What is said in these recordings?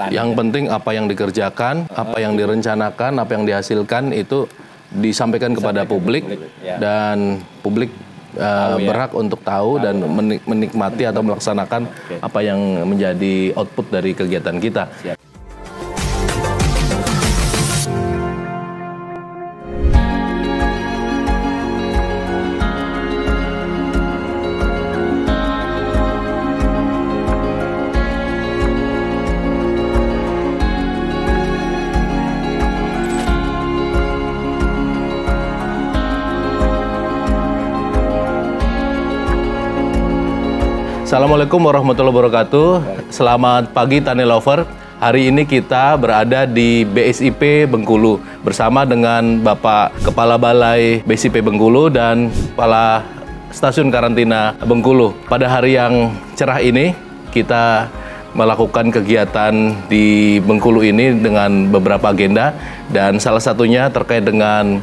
petani. Yang penting apa yang dikerjakan, apa yang direncanakan, apa yang dihasilkan itu disampaikan kepada publik ya. Dan publik berhak untuk tahu dan menikmati atau melaksanakan apa yang menjadi output dari kegiatan kita. Siap. Assalamualaikum warahmatullahi wabarakatuh. Selamat pagi Tani Lover. Hari ini kita berada di BSIP Bengkulu bersama dengan Bapak Kepala Balai BSIP Bengkulu dan Kepala Stasiun Karantina Bengkulu. Pada hari yang cerah ini kita melakukan kegiatan di Bengkulu ini dengan beberapa agenda dan salah satunya terkait dengan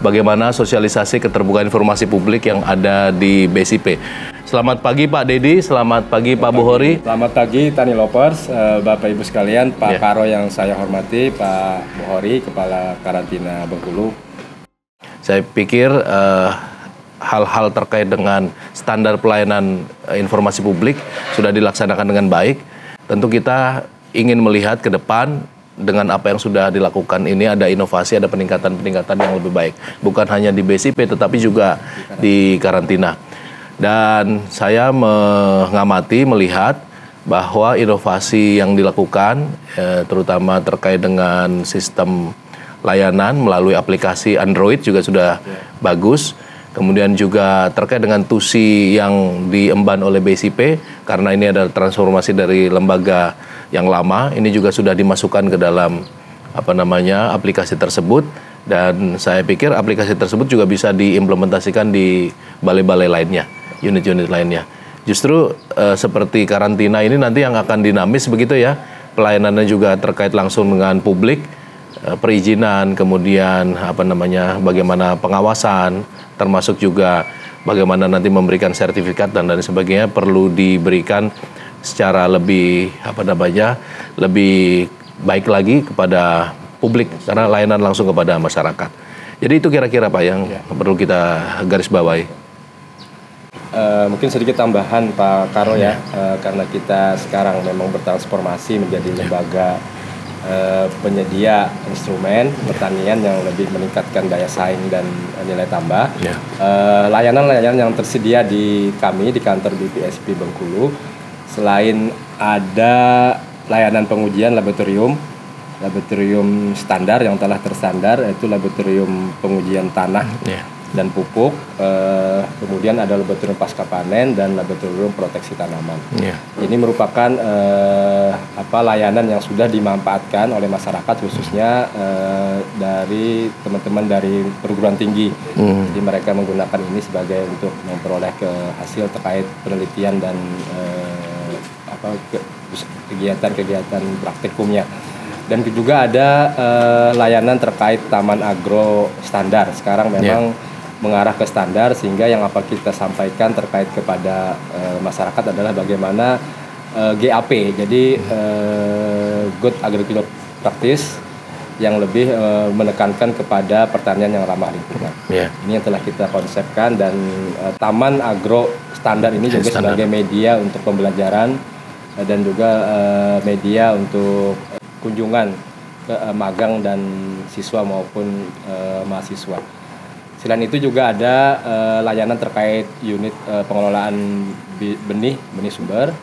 bagaimana sosialisasi keterbukaan informasi publik yang ada di BSIP. Selamat pagi Pak Dedi, selamat pagi Pak Buhori. Selamat pagi Tani Lovers, Bapak Ibu sekalian, Pak Karo yang saya hormati, Pak Buhori, Kepala Karantina Bengkulu. Saya pikir hal-hal terkait dengan standar pelayanan informasi publik sudah dilaksanakan dengan baik. Tentu kita ingin melihat ke depan dengan apa yang sudah dilakukan ini ada inovasi, ada peningkatan-peningkatan yang lebih baik. Bukan hanya di BSIP tetapi juga di karantina. Dan saya mengamati, melihat bahwa inovasi yang dilakukan, terutama terkait dengan sistem layanan melalui aplikasi Android juga sudah bagus. Kemudian juga terkait dengan TUSI yang diemban oleh BSIP, karena ini adalah transformasi dari lembaga yang lama, ini juga sudah dimasukkan ke dalam aplikasi tersebut. Dan saya pikir aplikasi tersebut juga bisa diimplementasikan di balai-balai lainnya, unit-unit lainnya. Justru seperti karantina ini nanti yang akan dinamis begitu ya, pelayanannya juga terkait langsung dengan publik, perizinan, kemudian bagaimana pengawasan, termasuk juga bagaimana nanti memberikan sertifikat dan lain sebagainya perlu diberikan secara lebih lebih baik lagi kepada publik karena layanan langsung kepada masyarakat. Jadi itu kira-kira Pak yang perlu kita garis bawahi. Mungkin sedikit tambahan Pak Karo ya, karena kita sekarang memang bertransformasi menjadi lembaga penyedia instrumen pertanian yang lebih meningkatkan daya saing dan nilai tambah. Layanan-layanan yang tersedia di kami di kantor BPSP Bengkulu, selain ada layanan pengujian laboratorium standar yang telah terstandar, yaitu laboratorium pengujian tanah dan pupuk, kemudian ada laboratorium pasca panen dan laboratorium proteksi tanaman. Ini merupakan layanan yang sudah dimanfaatkan oleh masyarakat, khususnya dari teman-teman dari perguruan tinggi. Jadi mereka menggunakan ini sebagai untuk memperoleh hasil terkait penelitian dan kegiatan-kegiatan praktikumnya. Dan juga ada layanan terkait taman agro standar. Sekarang memang mengarah ke standar, sehingga yang apa kita sampaikan terkait kepada masyarakat adalah bagaimana GAP, jadi Good Agricultural Practice, yang lebih menekankan kepada pertanian yang ramah lingkungan. Ini yang telah kita konsepkan, dan taman agro standar ini juga sebagai media untuk pembelajaran dan juga media untuk kunjungan ke magang dan siswa maupun mahasiswa. Selain itu juga ada layanan terkait unit pengelolaan benih sumber,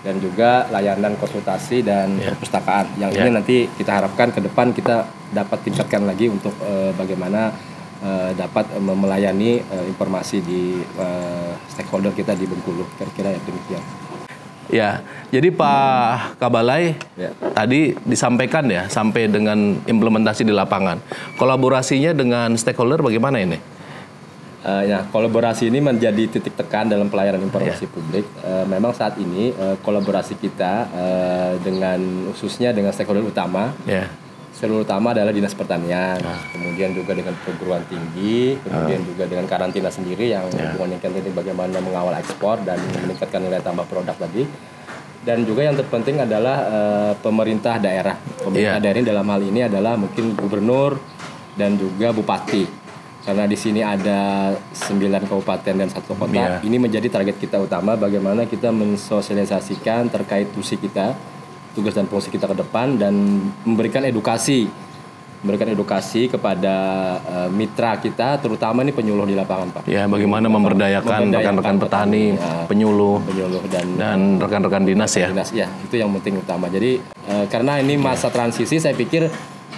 dan juga layanan konsultasi dan perpustakaan. Yang ini nanti kita harapkan ke depan kita dapat tingkatkan lagi untuk bagaimana dapat melayani informasi di stakeholder kita di Bengkulu. Kira-kira ya demikian. Ya, jadi Pak Kabalai tadi disampaikan ya sampai dengan implementasi di lapangan. Kolaborasinya dengan stakeholder bagaimana ini? Kolaborasi ini menjadi titik tekan dalam pelayanan informasi publik. Memang saat ini kolaborasi kita khususnya dengan stakeholder utama. Stakeholder utama adalah Dinas Pertanian, kemudian juga dengan perguruan tinggi, kemudian juga dengan karantina sendiri yang hubungannya ini bagaimana mengawal ekspor dan meningkatkan nilai tambah produk tadi. Dan juga yang terpenting adalah pemerintah daerah. Pemerintah daerah ini dalam hal ini adalah mungkin gubernur dan juga bupati. Karena di sini ada 9 kabupaten dan 1 kota. Ini menjadi target kita utama bagaimana kita mensosialisasikan terkait tugas kita, tugas dan fungsi kita ke depan, dan memberikan edukasi kepada mitra kita, terutama ini penyuluh di lapangan, Pak. Ya, bagaimana memberdayakan rekan-rekan petani, penyuluh dan rekan-rekan dinas ya. Ya, itu yang penting utama. Jadi karena ini masa transisi, saya pikir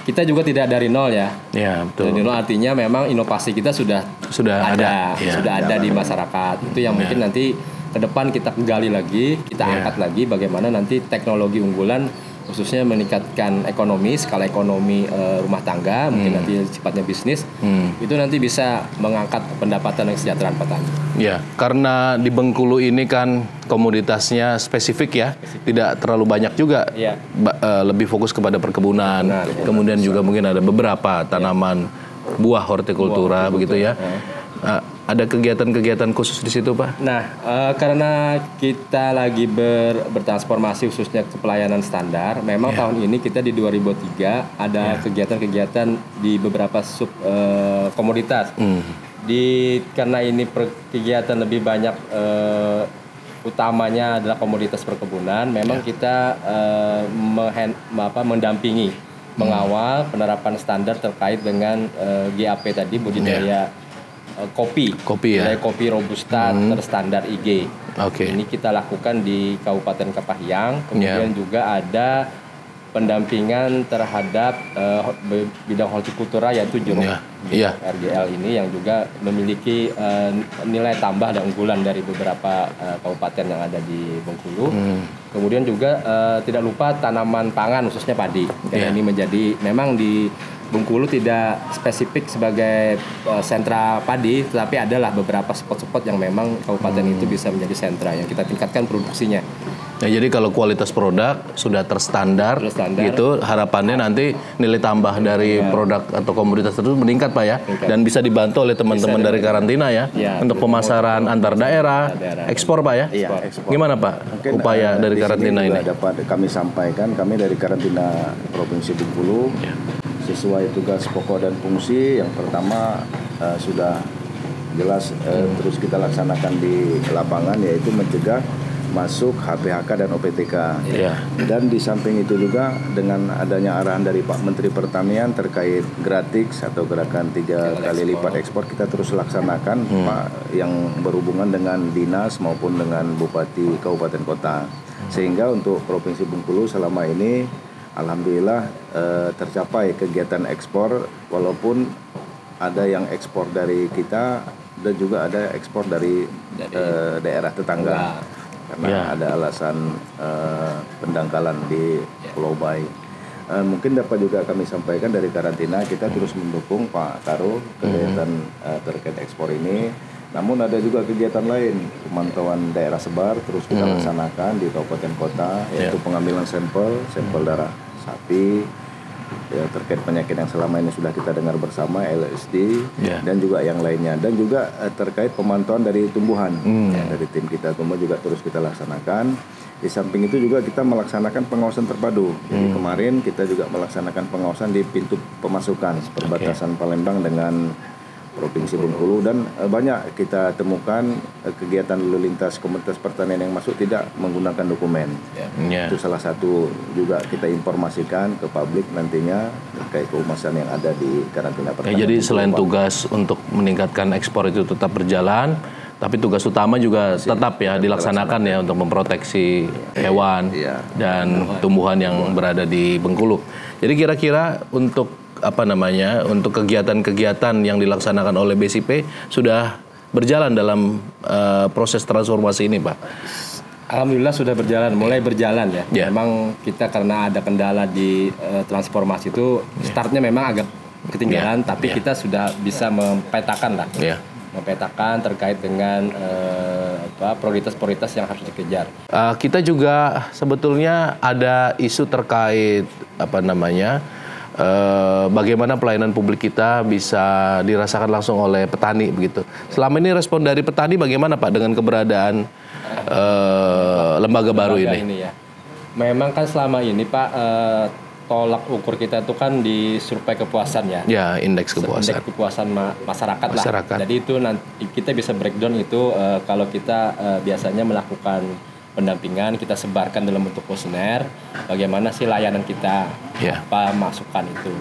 kita juga tidak dari nol ya. Ya, betul. Dari nol artinya memang inovasi kita sudah ada di masyarakat. Itu yang mungkin nanti ke depan kita gali lagi, kita angkat lagi bagaimana nanti teknologi unggulan khususnya meningkatkan skala ekonomi rumah tangga, mungkin nanti sifatnya bisnis, itu nanti bisa mengangkat pendapatan dan kesejahteraan petani. Ya, karena di Bengkulu ini kan komoditasnya spesifik ya, tidak terlalu banyak juga, lebih fokus kepada perkebunan, kemudian juga mungkin ada beberapa tanaman buah hortikultura begitu ya. Ada kegiatan-kegiatan khusus di situ, Pak? Nah, karena kita lagi bertransformasi khususnya ke pelayanan standar, memang tahun ini kita di 2003 ada kegiatan-kegiatan di beberapa sub komoditas. Karena ini kegiatan lebih banyak utamanya adalah komoditas perkebunan, memang kita mendampingi, mengawal penerapan standar terkait dengan GAP tadi, budidaya kopi ya. Kopi robusta terstandar IG. Ini kita lakukan di Kabupaten Kepahyang. Kemudian juga ada pendampingan terhadap bidang hortikultura yaitu jeruk RGL ini yang juga memiliki nilai tambah dan unggulan dari beberapa kabupaten yang ada di Bengkulu. Kemudian juga tidak lupa tanaman pangan khususnya padi. Ini menjadi memang di Bengkulu tidak spesifik sebagai sentra padi, tetapi adalah beberapa spot-spot yang memang kabupaten itu bisa menjadi sentra yang kita tingkatkan produksinya. Nah, jadi kalau kualitas produk sudah terstandar, gitu, harapannya nanti nilai tambah dari produk atau komoditas tersebut meningkat, Pak ya, dan bisa dibantu oleh teman-teman dari karantina ya, untuk pemasaran antar daerah, ekspor, Pak ya. Gimana, Pak, mungkin, upaya dari karantina ini? Dapat kami sampaikan, kami dari karantina Provinsi Bengkulu. Sesuai tugas pokok dan fungsi yang pertama sudah jelas terus kita laksanakan di lapangan, yaitu mencegah masuk HPHK dan OPTK. Dan di samping itu juga dengan adanya arahan dari Pak Menteri Pertanian terkait Gratix atau gerakan 3 kali lipat ekspor, kita terus laksanakan Pak, yang berhubungan dengan dinas maupun dengan bupati kabupaten kota, sehingga untuk Provinsi Bengkulu selama ini alhamdulillah tercapai kegiatan ekspor, walaupun ada yang ekspor dari kita dan juga ada ekspor dari daerah tetangga karena ada alasan pendangkalan di Pulau Bai. Mungkin dapat juga kami sampaikan dari karantina, kita terus mendukung Pak Karo kegiatan terkait ekspor ini. Namun ada juga kegiatan lain, pemantauan daerah sebar terus kita laksanakan di kabupaten kota, yaitu pengambilan sampel darah sapi ya, terkait penyakit yang selama ini sudah kita dengar bersama, LSD dan juga yang lainnya, dan juga terkait pemantauan dari tumbuhan dari tim kita tumbuh juga terus kita laksanakan. Di samping itu juga kita melaksanakan pengawasan terpadu. Jadi kemarin kita juga melaksanakan pengawasan di pintu pemasukan perbatasan Palembang dengan Provinsi Bengkulu, dan banyak kita temukan kegiatan lalu lintas komunitas pertanian yang masuk tidak menggunakan dokumen. Itu salah satu juga kita informasikan ke publik nantinya terkait kehumasan yang ada di karantina pertanian. Jadi selain tugas untuk meningkatkan ekspor itu tetap berjalan, tapi tugas utama juga tetap ya dilaksanakan ya untuk memproteksi hewan dan tumbuhan yang berada di Bengkulu. Jadi kira-kira untuk untuk kegiatan-kegiatan yang dilaksanakan oleh BCP sudah berjalan dalam proses transformasi ini, Pak? Alhamdulillah sudah mulai berjalan ya. Memang kita karena ada kendala di transformasi itu startnya memang agak ketinggalan, tapi kita sudah bisa mempetakan lah. Mempetakan terkait dengan prioritas-prioritas yang harus dikejar. Kita juga sebetulnya ada isu terkait bagaimana pelayanan publik kita bisa dirasakan langsung oleh petani begitu. Selama ini respon dari petani bagaimana, Pak, dengan keberadaan lembaga baru ini. Ya. Memang kan selama ini Pak, tolak ukur kita itu kan di survei kepuasan ya. Ya, indeks kepuasan. Indeks kepuasan masyarakat lah. Jadi itu nanti kita bisa breakdown itu kalau kita biasanya melakukan pendampingan, kita sebarkan dalam bentuk kuesioner, bagaimana sih layanan kita, apa masukan itu.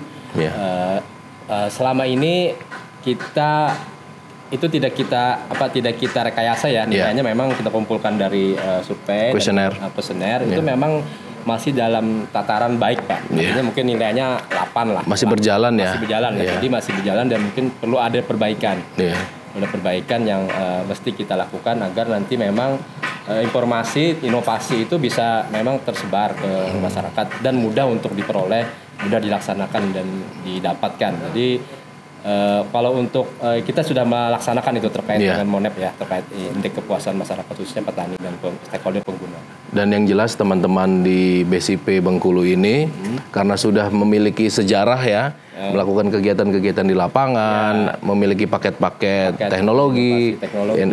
Selama ini kita itu tidak kita rekayasa ya, nilainya memang kita kumpulkan dari survei kuesioner itu memang masih dalam tataran baik Pak. Artinya mungkin nilainya 8 lah. Masih berjalan ya. Jadi masih berjalan dan mungkin perlu ada perbaikan. Ada perbaikan yang mesti kita lakukan agar nanti memang informasi inovasi itu bisa memang tersebar ke masyarakat dan mudah untuk diperoleh, mudah dilaksanakan dan didapatkan. Jadi kalau untuk kita sudah melaksanakan itu terkait dengan MONEP ya, terkait indeks kepuasan masyarakat khususnya petani dan stakeholder pengguna. Dan yang jelas teman-teman di BSIP Bengkulu ini karena sudah memiliki sejarah ya, melakukan kegiatan-kegiatan di lapangan, memiliki paket-paket teknologi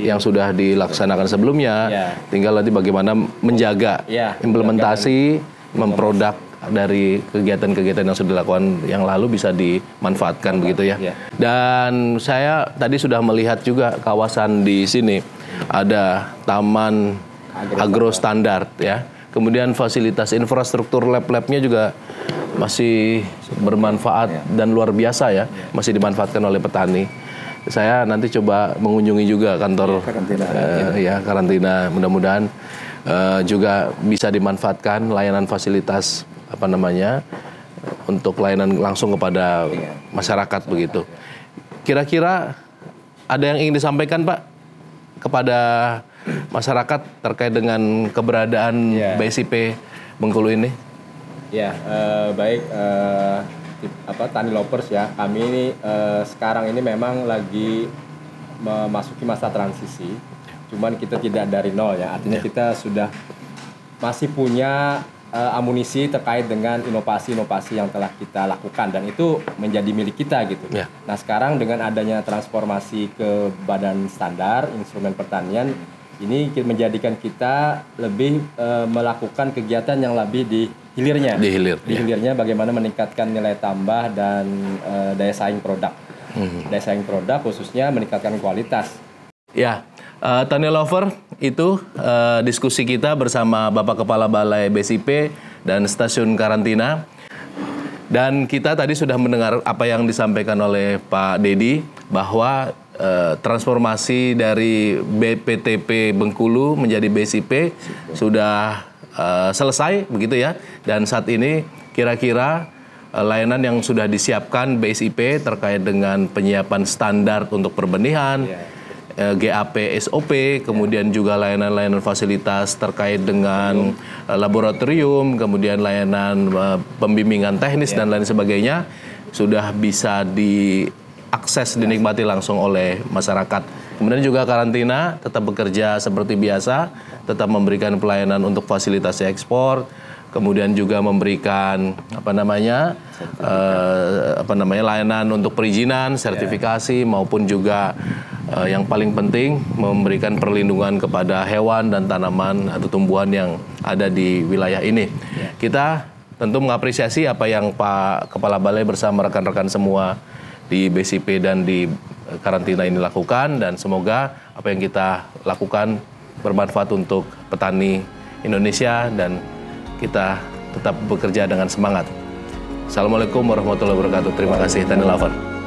yang sudah dilaksanakan sebelumnya, tinggal nanti bagaimana menjaga implementasi, memproduk dari kegiatan-kegiatan yang sudah dilakukan yang lalu bisa dimanfaatkan begitu ya. Dan saya tadi sudah melihat juga kawasan di sini ada taman agro standar ya. Kemudian fasilitas infrastruktur lab-labnya juga masih bermanfaat dan luar biasa ya, masih dimanfaatkan oleh petani. Saya nanti coba mengunjungi juga kantor karantina. Mudah-mudahan juga bisa dimanfaatkan layanan fasilitas untuk layanan langsung kepada masyarakat begitu. Kira-kira ada yang ingin disampaikan Pak kepada masyarakat terkait dengan keberadaan BSIP Bengkulu ini? Ya, baik Tani Lovers ya. Kami ini sekarang ini memang lagi memasuki masa transisi. Cuman kita tidak dari nol ya. Artinya kita sudah masih punya amunisi terkait dengan inovasi-inovasi yang telah kita lakukan dan itu menjadi milik kita gitu. Nah sekarang dengan adanya transformasi ke badan standar instrumen pertanian ini menjadikan kita lebih melakukan kegiatan yang lebih di hilirnya. Di hilirnya bagaimana meningkatkan nilai tambah dan daya saing produk. Daya saing produk khususnya meningkatkan kualitas. Ya, Tani Lover itu diskusi kita bersama Bapak Kepala Balai BSIP dan Stasiun Karantina. Dan kita tadi sudah mendengar apa yang disampaikan oleh Pak Dedi bahwa transformasi dari BPTP Bengkulu menjadi BSIP sudah selesai begitu ya. Dan saat ini kira-kira layanan yang sudah disiapkan BSIP terkait dengan penyiapan standar untuk perbenihan, GAP SOP, kemudian juga layanan-layanan fasilitas terkait dengan laboratorium, kemudian layanan pembimbingan teknis dan lain sebagainya sudah bisa diakses, dinikmati langsung oleh masyarakat. Kemudian juga karantina tetap bekerja seperti biasa, tetap memberikan pelayanan untuk fasilitasi ekspor, kemudian juga memberikan layanan untuk perizinan, sertifikasi maupun juga yang paling penting memberikan perlindungan kepada hewan dan tanaman atau tumbuhan yang ada di wilayah ini. Kita tentu mengapresiasi apa yang Pak Kepala Balai bersama rekan-rekan semua di BSIP dan di karantina ini lakukan dan semoga apa yang kita lakukan bermanfaat untuk petani Indonesia dan kita tetap bekerja dengan semangat. Assalamualaikum warahmatullahi wabarakatuh. Terima kasih, Tani Lover.